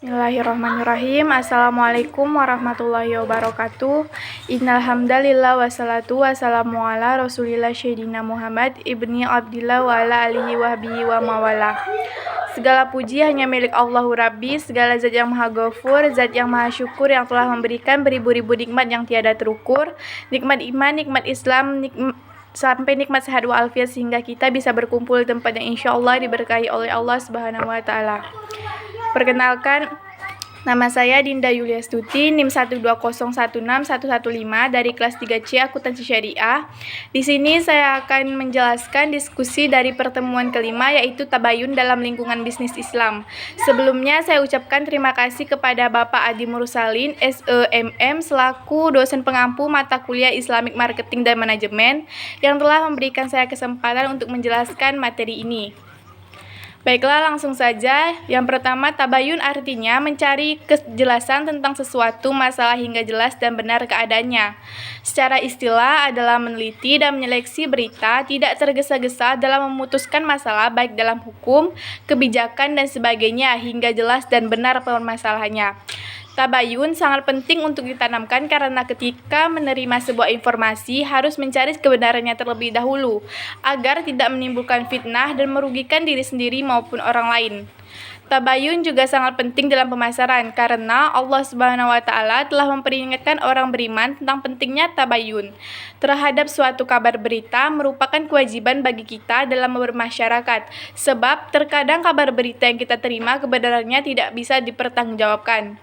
Bismillahirrahmanirrahim. Assalamualaikum warahmatullahi wabarakatuh. Innal hamdalillah wassalatu wassalamu ala Rasulillah Sayyidina Muhammad ibni Abdillah wa ala alihi wahbihi wa mawala. Segala puji hanya milik Allahu Rabbi, segala zat yang maha ghafur, zat yang maha syukur yang telah memberikan beribu-ribu nikmat yang tiada terukur, nikmat iman, nikmat Islam, sampai nikmat sehat walafiat sehingga kita bisa berkumpul di tempat yang insyaallah diberkahi oleh Allah Subhanahu wa taala. Perkenalkan, nama saya Dinda Yuliastuti, NIM 120161115 dari kelas 3C Akuntansi Syariah. Di sini saya akan menjelaskan diskusi dari pertemuan kelima, yaitu tabayun dalam lingkungan bisnis Islam. Sebelumnya saya ucapkan terima kasih kepada Bapak Adi Mursalin, SEMM, selaku dosen pengampu mata kuliah Islamic Marketing dan Manajemen, yang telah memberikan saya kesempatan untuk menjelaskan materi ini. Baiklah, langsung saja. Yang pertama, tabayun artinya mencari kejelasan tentang sesuatu masalah hingga jelas dan benar keadaannya. Secara istilah adalah meneliti dan menyeleksi berita, tidak tergesa-gesa dalam memutuskan masalah baik dalam hukum, kebijakan, dan sebagainya hingga jelas dan benar permasalahannya. Tabayun sangat penting untuk ditanamkan karena ketika menerima sebuah informasi harus mencari kebenarannya terlebih dahulu agar tidak menimbulkan fitnah dan merugikan diri sendiri maupun orang lain. Tabayun juga sangat penting dalam pemasaran karena Allah Subhanahu wa taala telah memperingatkan orang beriman tentang pentingnya tabayun terhadap suatu kabar berita merupakan kewajiban bagi kita dalam bermasyarakat, sebab terkadang kabar berita yang kita terima kebenarannya tidak bisa dipertanggungjawabkan.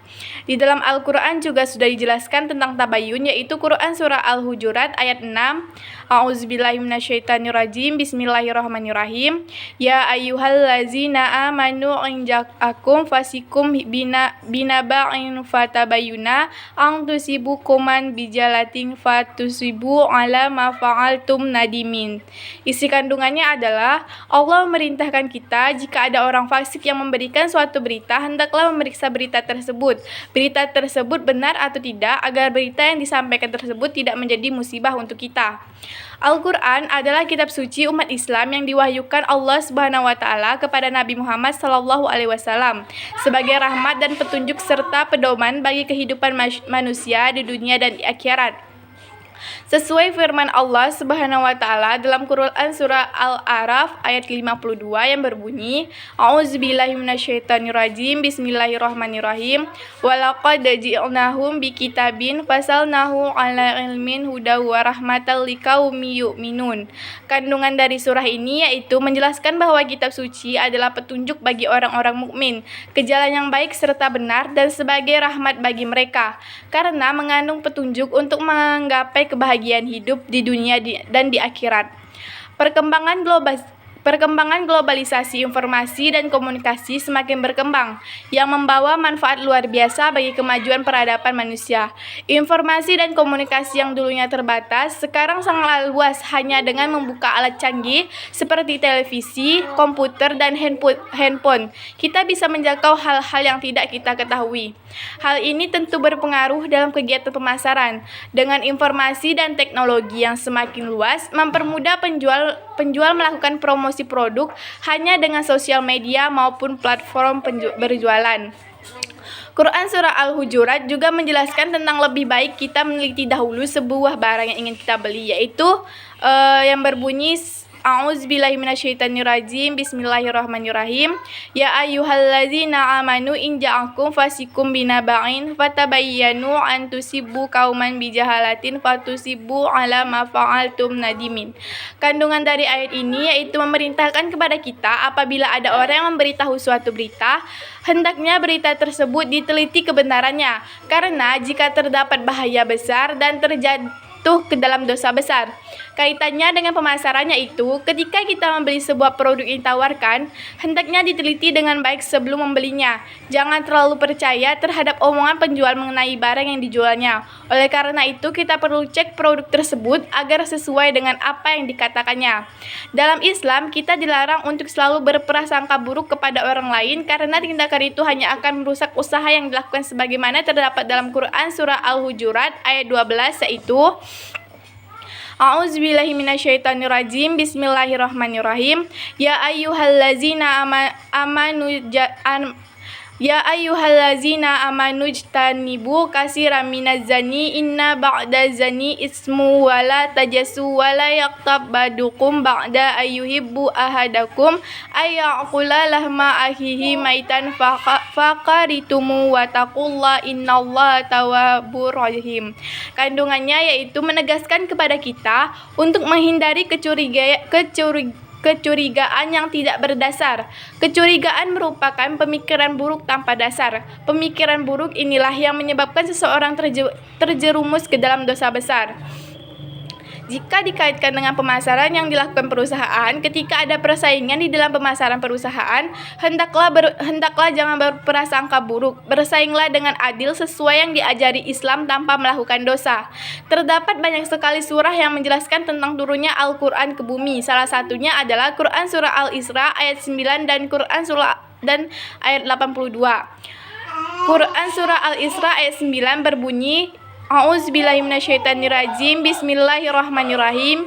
Di dalam Al-Qur'an juga sudah dijelaskan tentang tabayun, yaitu Quran surah Al-Hujurat ayat 6. A'udzubillahi minasyaitonirrajim. Bismillahirrahmanirrahim. Ya ayyuhallazina amanu akum fasikum binaba'in fatabayuna ang tusibu kuman bijalatin fatusibu ala ma fa'altum nadimin. Isi kandungannya adalah Allah memerintahkan kita jika ada orang fasik yang memberikan suatu berita, hendaklah memeriksa berita tersebut. Berita tersebut benar atau tidak agar berita yang disampaikan tersebut tidak menjadi musibah untuk kita. Al-Quran adalah kitab suci umat Islam yang diwahyukan Allah Subhanahu wa taala kepada Nabi Muhammad SAW sebagai rahmat dan petunjuk serta pedoman bagi kehidupan manusia di dunia dan di akhirat. Sesuai firman Allah Subhanahu wa taala dalam Quran surah Al-A'raf ayat 52 yang berbunyi, A'udzubillahi minasyaitonirrajim. Bismillahirrahmanirrahim. Walaqad ji'nahum bikitabin fasalnahu ala ilmin huda wa rahmatal liqaumi yu'minun. Kandungan dari surah ini yaitu menjelaskan bahwa kitab suci adalah petunjuk bagi orang-orang mukmin ke jalan yang baik serta benar dan sebagai rahmat bagi mereka karena mengandung petunjuk untuk menggapai kebahagiaan hidup di dunia dan di akhirat. Perkembangan globalisasi informasi dan komunikasi semakin berkembang yang membawa manfaat luar biasa bagi kemajuan peradaban manusia. Informasi dan komunikasi yang dulunya terbatas sekarang sangat luas hanya dengan membuka alat canggih seperti televisi, komputer, dan handphone. Kita bisa menjangkau hal-hal yang tidak kita ketahui. Hal ini tentu berpengaruh dalam kegiatan pemasaran. Dengan informasi dan teknologi yang semakin luas, mempermudah penjual melakukan promosi produk hanya dengan sosial media maupun platform berjualan. Quran surah Al-Hujurat juga menjelaskan tentang lebih baik kita meneliti dahulu sebuah barang yang ingin kita beli, yaitu yang berbunyi A'udzubillahi minasyaitonirrajim. Bismillahirrahmanirrahim. Ya ayyuhallazina amanu in ja'akum fasikum binaba'in fatabayyanu an tusibu qauman bijahalatin fatusibu ala ma fa'altum nadimin. Kandungan dari ayat ini yaitu memerintahkan kepada kita apabila ada orang yang memberitahu suatu berita, hendaknya berita tersebut diteliti kebenarannya, karena jika terdapat bahaya besar dan terjatuh ke dalam dosa besar. Kaitannya dengan pemasarannya itu, ketika kita membeli sebuah produk yang ditawarkan, hendaknya diteliti dengan baik sebelum membelinya. Jangan terlalu percaya terhadap omongan penjual mengenai barang yang dijualnya. Oleh karena itu, kita perlu cek produk tersebut agar sesuai dengan apa yang dikatakannya. Dalam Islam, kita dilarang untuk selalu berprasangka buruk kepada orang lain karena tindakan itu hanya akan merusak usaha yang dilakukan sebagaimana terdapat dalam Quran surah Al-Hujurat ayat 12, yaitu A'udzubillahi minasyaitonirrajim. Bismillahirrahmanirrahim. Ya ayyuhallazina amanu Ya ayyuhallazina amanu jtanibu katsiran minaz zani inna ba'da zani ismu wa la tajassu wa la yaqtab badukum ba'da ayyuhibbu ahadakum ayyakula lahma akhihi maitan faqaritumu wa taqullaha innallaha tawwabur rahim. Kandungannya yaitu menegaskan kepada kita untuk menghindari kecurigaan yang tidak berdasar. Kecurigaan merupakan pemikiran buruk tanpa dasar. Pemikiran buruk inilah yang menyebabkan seseorang terjerumus ke dalam dosa besar. Jika dikaitkan dengan pemasaran yang dilakukan perusahaan, ketika ada persaingan di dalam pemasaran perusahaan, hendaklah jangan berprasangka buruk. Bersainglah dengan adil sesuai yang diajari Islam tanpa melakukan dosa. Terdapat banyak sekali surah yang menjelaskan tentang turunnya Al-Quran ke bumi. Salah satunya adalah Quran Surah Al-Isra ayat 9 dan Quran Surah dan ayat 82. Quran Surah Al-Isra ayat 9 berbunyi, A'udzubillahi minasyaitonirrajim. Bismillahirrahmanirrahim.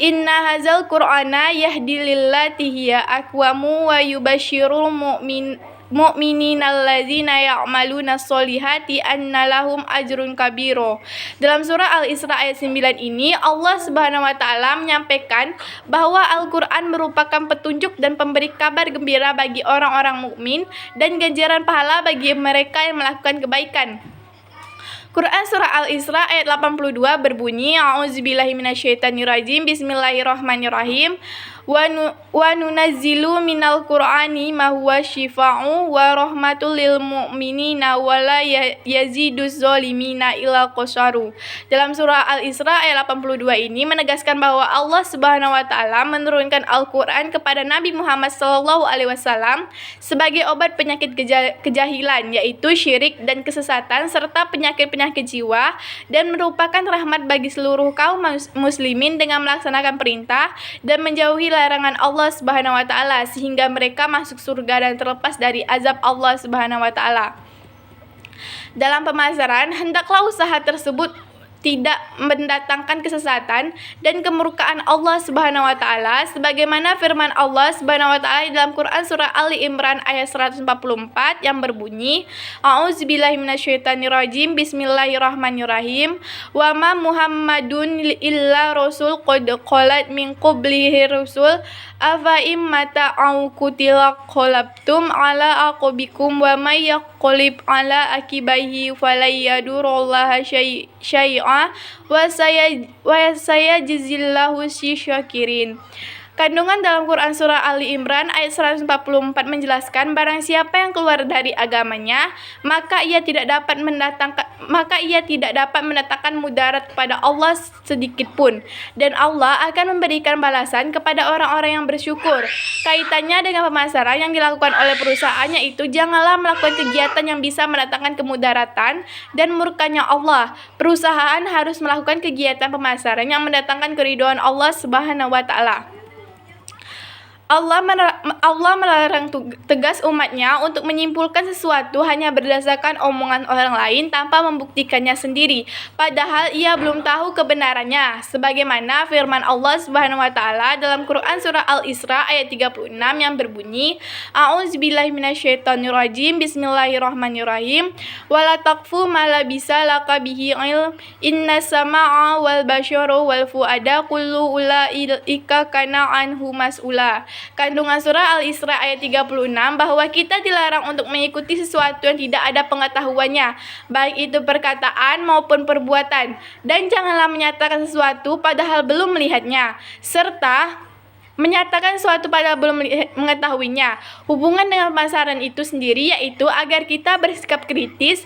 Inna hadzal Qur'ana yahdi lillati hiya aqwamu wa yubasyirul mu'minina allazina ya'maluna sholihati anna lahum ajrun kabiro. Dalam surah Al-Isra ayat 9 ini Allah Subhanahu wa taala menyampaikan bahwa Al-Qur'an merupakan petunjuk dan pemberi kabar gembira bagi orang-orang mukmin dan ganjaran pahala bagi mereka yang melakukan kebaikan. Quran Surah Al-Isra ayat 82 berbunyi, A'udzubillahi minasyaitonirrajim. Bismillahirrahmanirrahim. Wa nunazzilu minal Qur'ani ma huwa syifaa'u wa rahmatul lil mu'minina wa la yaziduz zalimina illa qasaru. Dalam surah Al-Isra ayat 82 ini menegaskan bahwa Allah Subhanahu wa taala menurunkan Al-Qur'an kepada Nabi Muhammad sallallahu alaihi wasallam sebagai obat penyakit kejahilan, yaitu syirik dan kesesatan serta penyakit-penyakit jiwa, dan merupakan rahmat bagi seluruh kaum muslimin dengan melaksanakan perintah dan menjauhi larangan Allah Subhanahu wa taala sehingga mereka masuk surga dan terlepas dari azab Allah Subhanahu wa taala. Dalam pemasaran, hendaklah usaha tersebut tidak mendatangkan kesesatan dan kemurkaan Allah Subhanahu wa taala sebagaimana firman Allah Subhanahu wa taala dalam Quran surah Ali Imran ayat 144 yang berbunyi, A'udzubillahi minasyaitonirrajim. Bismillahirrahmanirrahim. Wa ma Muhammadun illa rasul qad qalat min qablihi rusul afa immata au kutila qalabtum ala aqabikum wa may yaqlib ala akibaihi falayadurullaha syai'a wa sayajzillahu syakirin. Kandungan dalam Quran Surah Ali Imran ayat 144 menjelaskan barang siapa yang keluar dari agamanya, maka ia tidak dapat mendatangkan mudarat kepada Allah sedikit pun, dan Allah akan memberikan balasan kepada orang-orang yang bersyukur. Kaitannya dengan pemasaran yang dilakukan oleh perusahaannya itu, janganlah melakukan kegiatan yang bisa mendatangkan kemudaratan dan murkanya Allah. Perusahaan harus melakukan kegiatan pemasaran yang mendatangkan keridhaan Allah Subhanahu wa taala. Allah melarang tegas umatnya untuk menyimpulkan sesuatu hanya berdasarkan omongan orang lain tanpa membuktikannya sendiri, padahal ia belum tahu kebenarannya. Sebagaimana firman Allah Subhanahu wa taala dalam Quran surah Al-Isra ayat 36 yang berbunyi, A'udzubillahi minasyaitonirrajim. Bismillahirrahmanirrahim. Wala taqfu ma la bisa laka bihi ilm innas sama'a wal basyara wal fuada kullu ulaika kana anhu mas'ula. Kandungan surah Al-Isra ayat 36 bahwa kita dilarang untuk mengikuti sesuatu yang tidak ada pengetahuannya, baik itu perkataan maupun perbuatan, dan janganlah menyatakan sesuatu padahal belum melihatnya, serta menyatakan sesuatu padahal belum mengetahuinya. Hubungan dengan pemasaran itu sendiri yaitu agar kita bersikap kritis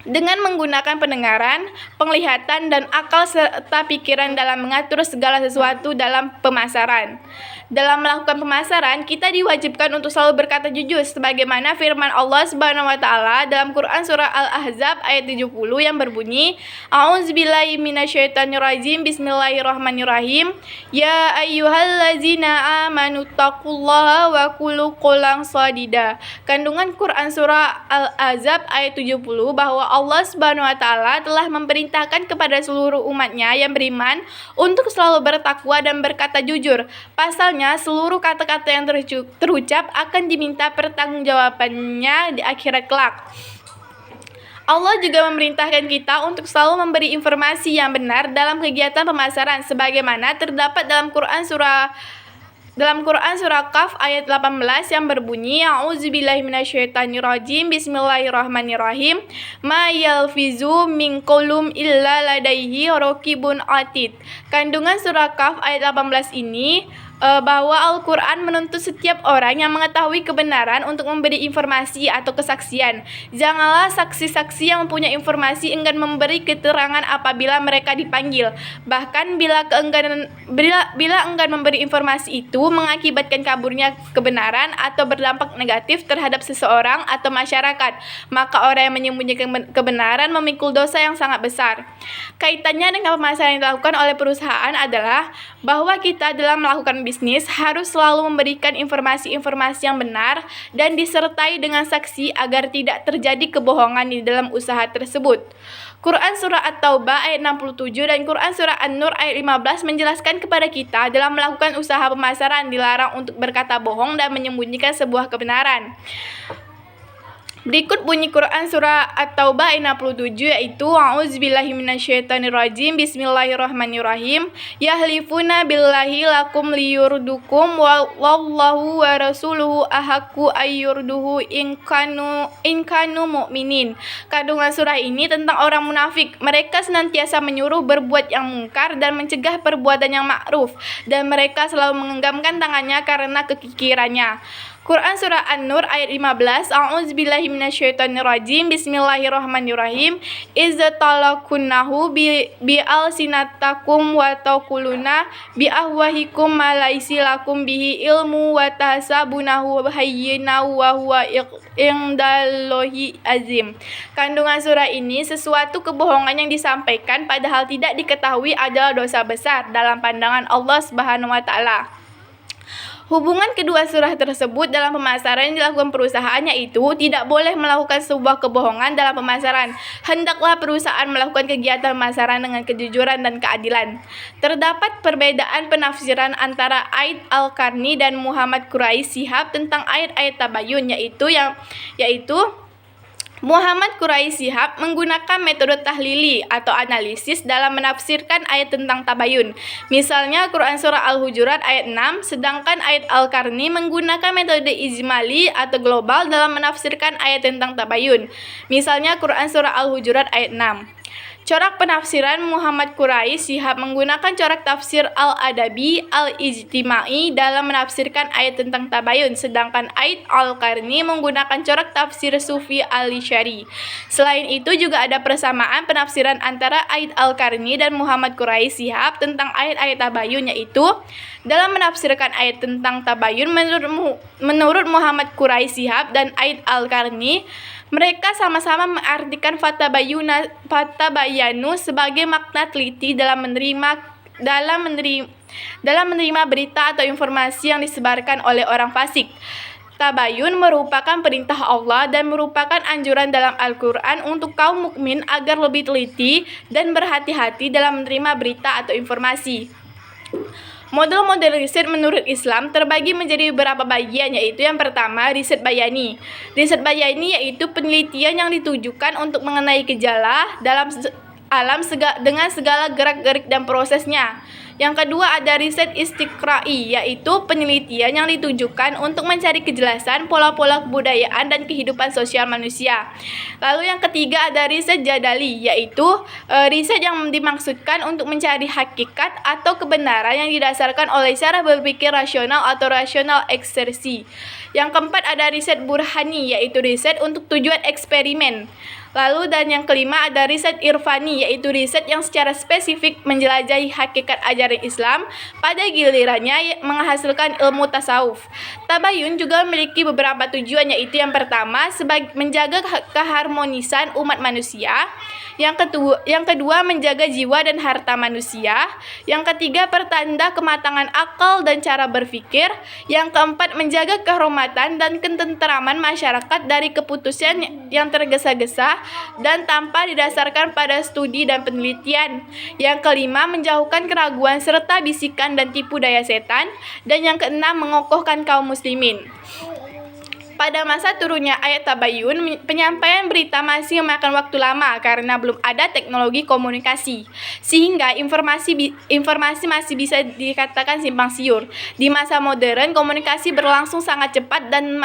dengan menggunakan pendengaran, penglihatan, dan akal serta pikiran dalam mengatur segala sesuatu dalam pemasaran. Dalam melakukan pemasaran, kita diwajibkan untuk selalu berkata jujur sebagaimana firman Allah Subhanahu wa taala dalam Quran surah Al-Ahzab ayat 70 yang berbunyi, A'udzubillahi minasyaitonirrajim. Bismillahirrahmanirrahim. Ya ayyuhallazina amanu taqullaha wa qulu qawlan sadida. Kandungan Quran surah Al-Ahzab ayat 70 bahwa Allah Subhanahu wa taala telah memerintahkan kepada seluruh umatnya yang beriman untuk selalu bertakwa dan berkata jujur. Pasalnya, seluruh kata-kata yang terucap akan diminta pertanggungjawabannya di akhirat kelak. Allah juga memerintahkan kita untuk selalu memberi informasi yang benar dalam kegiatan pemasaran sebagaimana terdapat dalam Quran surah Kaf ayat 18 yang berbunyi A'udzubillahi minasyaitonirrajim Bismillahirrahmanirrahim Ma yalfizu min qaulin illa ladaihi raqibun atid. Kandungan surah Kaf ayat 18 ini bahwa Al-Quran menuntut setiap orang yang mengetahui kebenaran untuk memberi informasi atau kesaksian. Janganlah saksi-saksi yang mempunyai informasi enggan memberi keterangan apabila mereka dipanggil. Bahkan bila enggan memberi informasi itu mengakibatkan kaburnya kebenaran atau berdampak negatif terhadap seseorang atau masyarakat, maka orang yang menyembunyikan kebenaran memikul dosa yang sangat besar. Kaitannya dengan pemasaran yang dilakukan oleh perusahaan adalah bahwa kita dalam melakukan bisnis harus selalu memberikan informasi-informasi yang benar dan disertai dengan saksi agar tidak terjadi kebohongan di dalam usaha tersebut. Quran Surah At-Taubah ayat 67 dan Quran Surah An-Nur ayat 15 menjelaskan kepada kita dalam melakukan usaha pemasaran dilarang untuk berkata bohong dan menyembunyikan sebuah kebenaran. Berikut bunyi Quran Surah At-Taubah ayat 67 yaitu A'udzubillahi minasyaitonirrajim Bismillahirrahmanirrahim Yahlifuna billahi lakum liyurdukum wallahu wa rasuluhu ahaqqu ayyurduhu in kanu mu'minin. Kandungan surah ini tentang orang munafik. Mereka senantiasa menyuruh berbuat yang mungkar dan mencegah perbuatan yang ma'ruf, dan mereka selalu menggenggamkan tangannya karena kekikirannya. Quran Surah An-Nur ayat 15 A'udzubillahi minasyaitonirrajim Bismillahirrahmanirrahim Iza talakunnahu bi'alsinatakum wa taquluna bi'ahwahikum ma laisi lakum bihi ilmu wa tahsabunahu hayyina wa huwa indallahi azim. Kandungan surah ini sesuatu kebohongan yang disampaikan padahal tidak diketahui adalah dosa besar dalam pandangan Allah Subhanahu wa taala. Hubungan kedua surah tersebut dalam pemasaran yang dilakukan perusahaan yaitu tidak boleh melakukan sebuah kebohongan dalam pemasaran. Hendaklah perusahaan melakukan kegiatan pemasaran dengan kejujuran dan keadilan. Terdapat perbedaan penafsiran antara Aid Al-Qarni dan Muhammad Quraisy Shihab tentang ayat-ayat tabayun yaitu Muhammad Quraisy Shihab menggunakan metode tahlili atau analisis dalam menafsirkan ayat tentang tabayun. Misalnya Quran Surah Al-Hujurat ayat 6, sedangkan ayat Al-Qarni menggunakan metode ijmali atau global dalam menafsirkan ayat tentang tabayun. Misalnya Quran Surah Al-Hujurat ayat 6. Corak penafsiran Muhammad Quraisy Shihab menggunakan corak tafsir al-adabi al-ijtimai dalam menafsirkan ayat tentang tabayun, sedangkan Aid Al-Qarni menggunakan corak tafsir sufi al-syari. Selain itu juga ada persamaan penafsiran antara Aid Al-Qarni dan Muhammad Quraisy Shihab tentang ayat-ayat tabayun yaitu dalam menafsirkan ayat tentang tabayun menurut Muhammad Quraisy Shihab dan Aid Al-Qarni, mereka sama-sama mengartikan fatabayanu sebagai makna teliti dalam menerima berita atau informasi yang disebarkan oleh orang fasik. Tabayun merupakan perintah Allah dan merupakan anjuran dalam Al-Quran untuk kaum mukmin agar lebih teliti dan berhati-hati dalam menerima berita atau informasi. Model-model riset menurut Islam terbagi menjadi beberapa bagian, yaitu yang pertama, riset bayani. Riset bayani yaitu penelitian yang ditujukan untuk mengenai gejala dalam alam dengan segala gerak-gerik dan prosesnya. Yang kedua ada riset istiqra'i, yaitu penelitian yang ditujukan untuk mencari kejelasan pola-pola kebudayaan dan kehidupan sosial manusia. Lalu yang ketiga ada riset jadali, yaitu riset yang dimaksudkan untuk mencari hakikat atau kebenaran yang didasarkan oleh cara berpikir rasional atau rasional eksersi. Yang keempat ada riset burhani, yaitu riset untuk tujuan eksperimen. Lalu dan yang kelima ada riset irfani, yaitu riset yang secara spesifik menjelajahi hakikat ajaran Islam pada gilirannya menghasilkan ilmu tasawuf. Tabayun juga memiliki beberapa tujuan, yaitu yang pertama sebagai menjaga keharmonisan umat manusia, yang kedua menjaga jiwa dan harta manusia, yang ketiga pertanda kematangan akal dan cara berpikir, yang keempat menjaga kehormatan dan ketenteraman masyarakat dari keputusan yang tergesa-gesa dan tanpa didasarkan pada studi dan penelitian. Yang kelima, menjauhkan keraguan serta bisikan dan tipu daya setan. Dan yang keenam, mengokohkan kaum muslimin. Pada masa turunnya ayat Tabayyun, penyampaian berita masih memakan waktu lama karena belum ada teknologi komunikasi, sehingga informasi masih bisa dikatakan simpang siur. Di masa modern, komunikasi berlangsung sangat cepat dan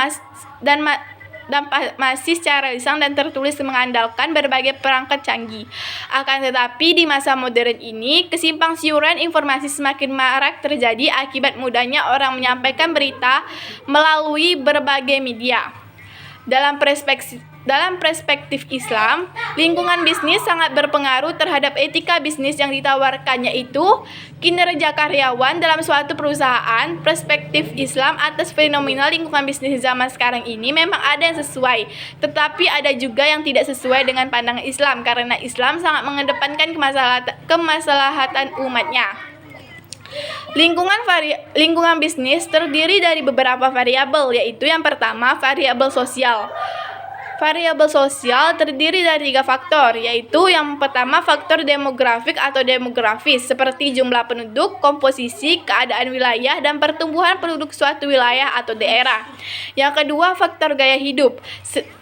masih secara lisan dan tertulis mengandalkan berbagai perangkat canggih. Akan tetapi di masa modern ini, kesimpang siuran informasi semakin marak terjadi akibat mudahnya orang menyampaikan berita melalui berbagai media. Dalam perspektif Islam, lingkungan bisnis sangat berpengaruh terhadap etika bisnis yang ditawarkannya, yaitu kinerja karyawan dalam suatu perusahaan. Perspektif Islam atas fenomena lingkungan bisnis zaman sekarang ini memang ada yang sesuai, tetapi ada juga yang tidak sesuai dengan pandangan Islam, karena Islam sangat mengedepankan kemaslahatan umatnya. Lingkungan bisnis terdiri dari beberapa variabel, yaitu yang pertama, variabel sosial. Variabel sosial terdiri dari 3 faktor, yaitu yang pertama faktor demografik atau demografis, seperti jumlah penduduk, komposisi, keadaan wilayah, dan pertumbuhan penduduk suatu wilayah atau daerah. Yang kedua, faktor gaya hidup.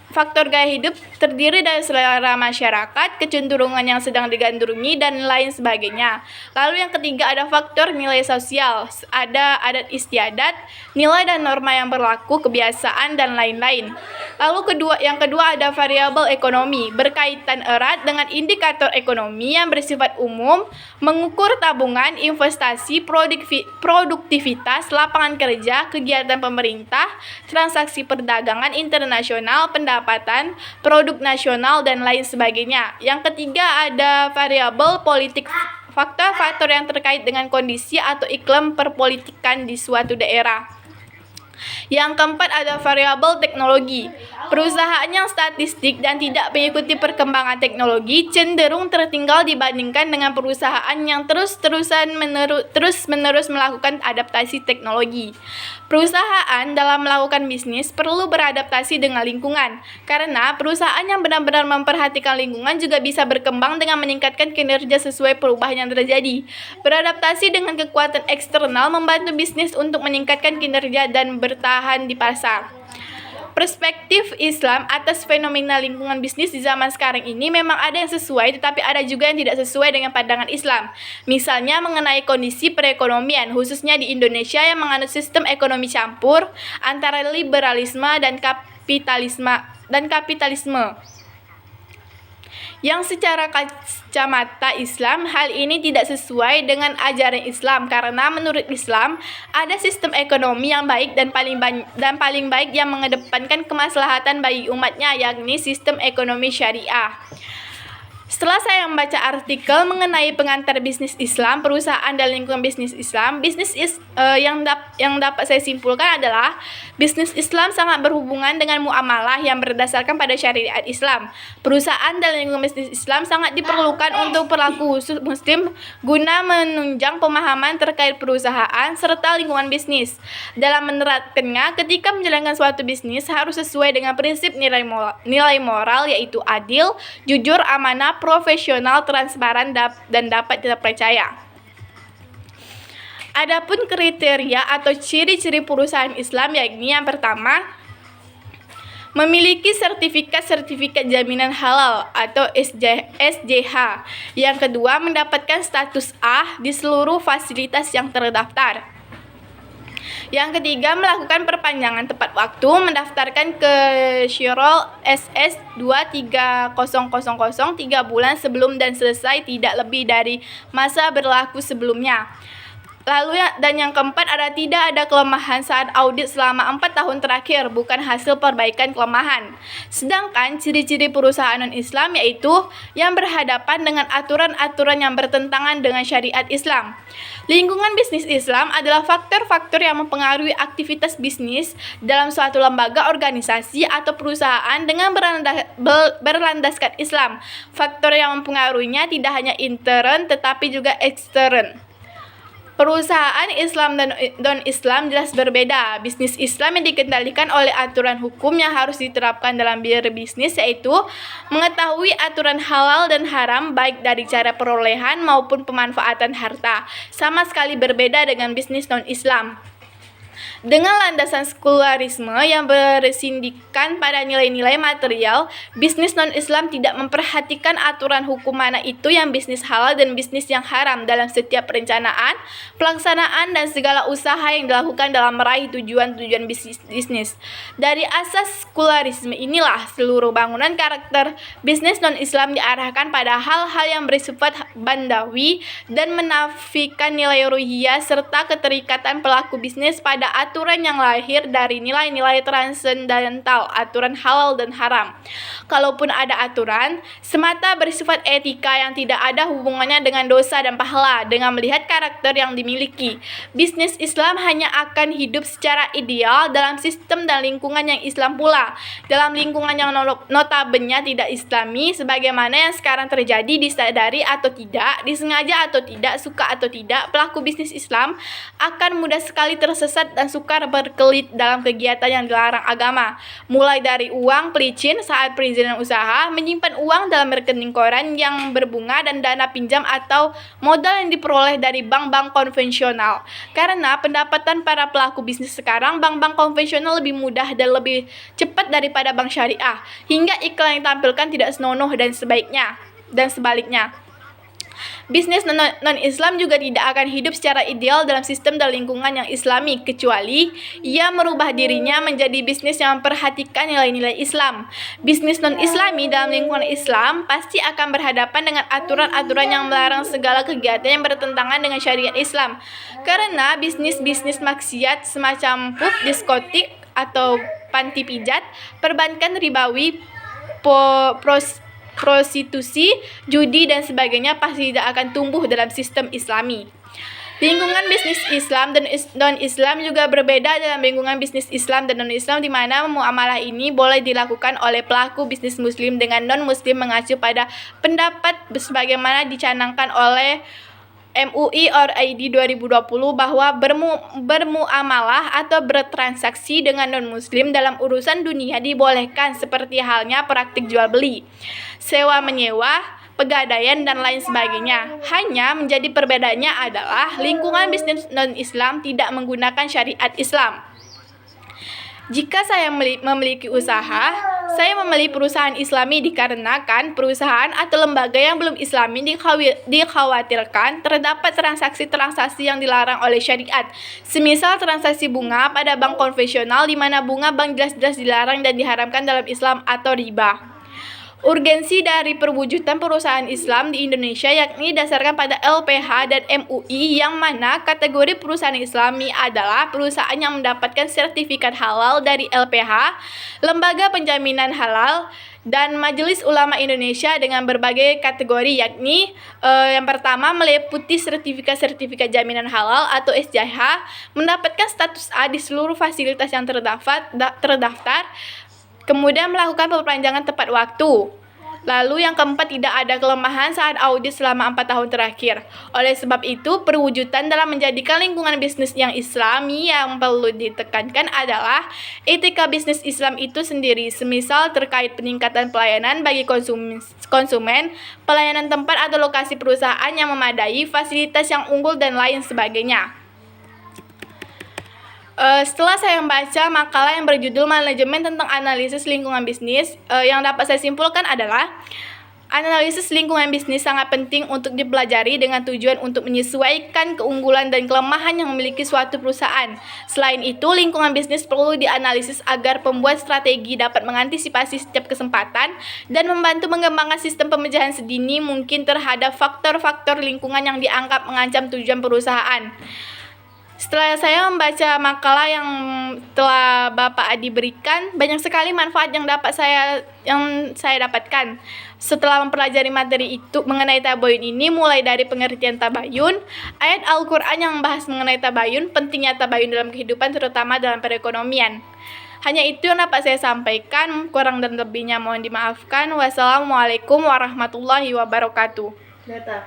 Faktor gaya hidup terdiri dari selera masyarakat, kecenderungan yang sedang digandrungi, dan lain sebagainya. Lalu yang ketiga ada faktor nilai sosial, ada adat istiadat, nilai dan norma yang berlaku, kebiasaan, dan lain-lain. Lalu yang kedua ada variabel ekonomi, berkaitan erat dengan indikator ekonomi yang bersifat umum, mengukur tabungan, investasi, produktivitas, lapangan kerja, kegiatan pemerintah, transaksi perdagangan internasional, pendapatan, produk nasional, dan lain sebagainya. Yang ketiga ada variabel politik, faktor-faktor yang terkait dengan kondisi atau iklim perpolitikan di suatu daerah. Yang keempat ada variabel teknologi. Perusahaan yang statistik dan tidak mengikuti perkembangan teknologi cenderung tertinggal dibandingkan dengan perusahaan yang terus-menerus melakukan adaptasi teknologi. Perusahaan dalam melakukan bisnis perlu beradaptasi dengan lingkungan, karena perusahaan yang benar-benar memperhatikan lingkungan juga bisa berkembang dengan meningkatkan kinerja sesuai perubahan yang terjadi. Beradaptasi dengan kekuatan eksternal membantu bisnis untuk meningkatkan kinerja dan bertahan di pasar. Perspektif Islam atas fenomena lingkungan bisnis di zaman sekarang ini memang ada yang sesuai, tetapi ada juga yang tidak sesuai dengan pandangan Islam. Misalnya mengenai kondisi perekonomian, khususnya di Indonesia yang menganut sistem ekonomi campur antara liberalisme dan kapitalisme. Yang secara kacamata Islam, hal ini tidak sesuai dengan ajaran Islam, karena menurut Islam ada sistem ekonomi yang baik dan paling baik yang mengedepankan kemaslahatan bagi umatnya, yakni sistem ekonomi syariah. Setelah saya membaca artikel mengenai pengantar bisnis Islam, perusahaan dan lingkungan bisnis Islam, yang dapat saya simpulkan adalah bisnis Islam sangat berhubungan dengan muamalah yang berdasarkan pada syariat Islam. Perusahaan dan lingkungan bisnis Islam sangat diperlukan untuk pelaku khusus Muslim guna menunjang pemahaman terkait perusahaan serta lingkungan bisnis. Dalam menerapkannya, ketika menjalankan suatu bisnis harus sesuai dengan prinsip nilai moral, yaitu adil, jujur, amanah, profesional, transparan, dan dapat dipercaya. Adapun kriteria atau ciri-ciri perusahaan Islam, yakni yang pertama, memiliki sertifikat jaminan halal atau SJH. Yang kedua, mendapatkan status A di seluruh fasilitas yang terdaftar. Yang ketiga, melakukan perpanjangan tepat waktu, mendaftarkan ke Syirol SS 23000 3 bulan sebelum dan selesai tidak lebih dari masa berlaku sebelumnya. Dan yang keempat tidak ada kelemahan saat audit selama 4 tahun terakhir, bukan hasil perbaikan kelemahan. Sedangkan ciri-ciri perusahaan non-Islam yaitu yang berhadapan dengan aturan-aturan yang bertentangan dengan syariat Islam. Lingkungan bisnis Islam adalah faktor-faktor yang mempengaruhi aktivitas bisnis dalam suatu lembaga, organisasi, atau perusahaan dengan berlandaskan Islam. Faktor yang mempengaruhinya tidak hanya intern tetapi juga ekstern. Perusahaan Islam dan non-Islam jelas berbeda. Bisnis Islam yang dikendalikan oleh aturan hukum yang harus diterapkan dalam berbisnis, yaitu mengetahui aturan halal dan haram baik dari cara perolehan maupun pemanfaatan harta. Sama sekali berbeda dengan bisnis non-Islam. Dengan landasan sekularisme yang bersindikan pada nilai-nilai material, bisnis non-Islam tidak memperhatikan aturan hukum mana itu yang bisnis halal dan bisnis yang haram dalam setiap perencanaan, pelaksanaan, dan segala usaha yang dilakukan dalam meraih tujuan-tujuan bisnis. Dari asas sekularisme inilah seluruh bangunan karakter bisnis non-Islam diarahkan pada hal-hal yang bersifat bandawi dan menafikan nilai ruhiyah serta keterikatan pelaku bisnis pada aturan yang lahir dari nilai-nilai transendental, aturan halal dan haram. Kalaupun ada aturan, semata bersifat etika yang tidak ada hubungannya dengan dosa dan pahala. Dengan melihat karakter yang dimiliki, bisnis Islam hanya akan hidup secara ideal dalam sistem dan lingkungan yang Islam pula. Dalam lingkungan yang notabene tidak Islami, sebagaimana yang sekarang terjadi, disadari atau tidak, disengaja atau tidak, suka atau tidak, pelaku bisnis Islam akan mudah sekali tersesat dan sukar berkelit dalam kegiatan yang dilarang agama, mulai dari uang pelicin saat perizinan usaha, menyimpan uang dalam rekening koran yang berbunga, dan dana pinjam atau modal yang diperoleh dari bank-bank konvensional. Karena pendapatan para pelaku bisnis sekarang, bank-bank konvensional lebih mudah dan lebih cepat daripada bank syariah, hingga iklan yang ditampilkan tidak senonoh dan sebaliknya. Bisnis non-Islam juga tidak akan hidup secara ideal dalam sistem dan lingkungan yang Islami, kecuali ia merubah dirinya menjadi bisnis yang memperhatikan nilai-nilai Islam. Bisnis non-Islami dalam lingkungan Islam pasti akan berhadapan dengan aturan-aturan yang melarang segala kegiatan yang bertentangan dengan syariat Islam. Karena bisnis-bisnis maksiat semacam pub, diskotik, atau panti pijat, perbankan ribawi, prostitusi, judi, dan sebagainya pasti tidak akan tumbuh dalam sistem Islami. Lingkungan bisnis Islam dan non-Islam juga berbeda dalam lingkungan bisnis Islam dan non-Islam, di mana muamalah ini boleh dilakukan oleh pelaku bisnis Muslim dengan non-Muslim mengacu pada pendapat sebagaimana dicanangkan oleh MUI or ID 2020 bahwa bermuamalah atau bertransaksi dengan non-Muslim dalam urusan dunia dibolehkan, seperti halnya praktik jual beli, sewa menyewa, pegadaian, dan lain sebagainya. Hanya menjadi perbedaannya adalah lingkungan bisnis non-Islam tidak menggunakan syariat Islam. Jika saya memiliki usaha, saya memilih perusahaan Islami dikarenakan perusahaan atau lembaga yang belum Islami dikhawatirkan terdapat transaksi-transaksi yang dilarang oleh syariat. Semisal transaksi bunga pada bank konvensional, di mana bunga bank jelas-jelas dilarang dan diharamkan dalam Islam, atau riba. Urgensi dari perwujudan perusahaan Islam di Indonesia yakni dasarkan pada LPH dan MUI, yang mana kategori perusahaan Islami adalah perusahaan yang mendapatkan sertifikat halal dari LPH, Lembaga Penjaminan Halal, dan Majelis Ulama Indonesia dengan berbagai kategori, yakni yang pertama meliputi sertifikat jaminan halal atau SJH, mendapatkan status A di seluruh fasilitas yang terdaftar, kemudian melakukan perpanjangan tepat waktu. Lalu yang keempat, tidak ada kelemahan saat audit selama 4 tahun terakhir. Oleh sebab itu, perwujudan dalam menjadikan lingkungan bisnis yang Islami yang perlu ditekankan adalah etika bisnis Islam itu sendiri, semisal terkait peningkatan pelayanan bagi konsumen, pelayanan tempat atau lokasi perusahaan yang memadai, fasilitas yang unggul, dan lain sebagainya. Setelah saya membaca makalah yang berjudul Manajemen tentang Analisis Lingkungan Bisnis, yang dapat saya simpulkan adalah analisis lingkungan bisnis sangat penting untuk dipelajari dengan tujuan untuk menyesuaikan keunggulan dan kelemahan yang memiliki suatu perusahaan. Selain itu, lingkungan bisnis perlu dianalisis agar pembuat strategi dapat mengantisipasi setiap kesempatan dan membantu mengembangkan sistem pemecahan sedini mungkin terhadap faktor-faktor lingkungan yang dianggap mengancam tujuan perusahaan. Setelah saya membaca makalah yang telah Bapak Adi berikan, banyak sekali manfaat yang saya dapatkan. Setelah mempelajari materi itu mengenai tabayun ini, mulai dari pengertian tabayun, ayat Al-Quran yang membahas mengenai tabayun, pentingnya tabayun dalam kehidupan terutama dalam perekonomian. Hanya itu yang dapat saya sampaikan, kurang dan lebihnya mohon dimaafkan. Wassalamualaikum warahmatullahi wabarakatuh.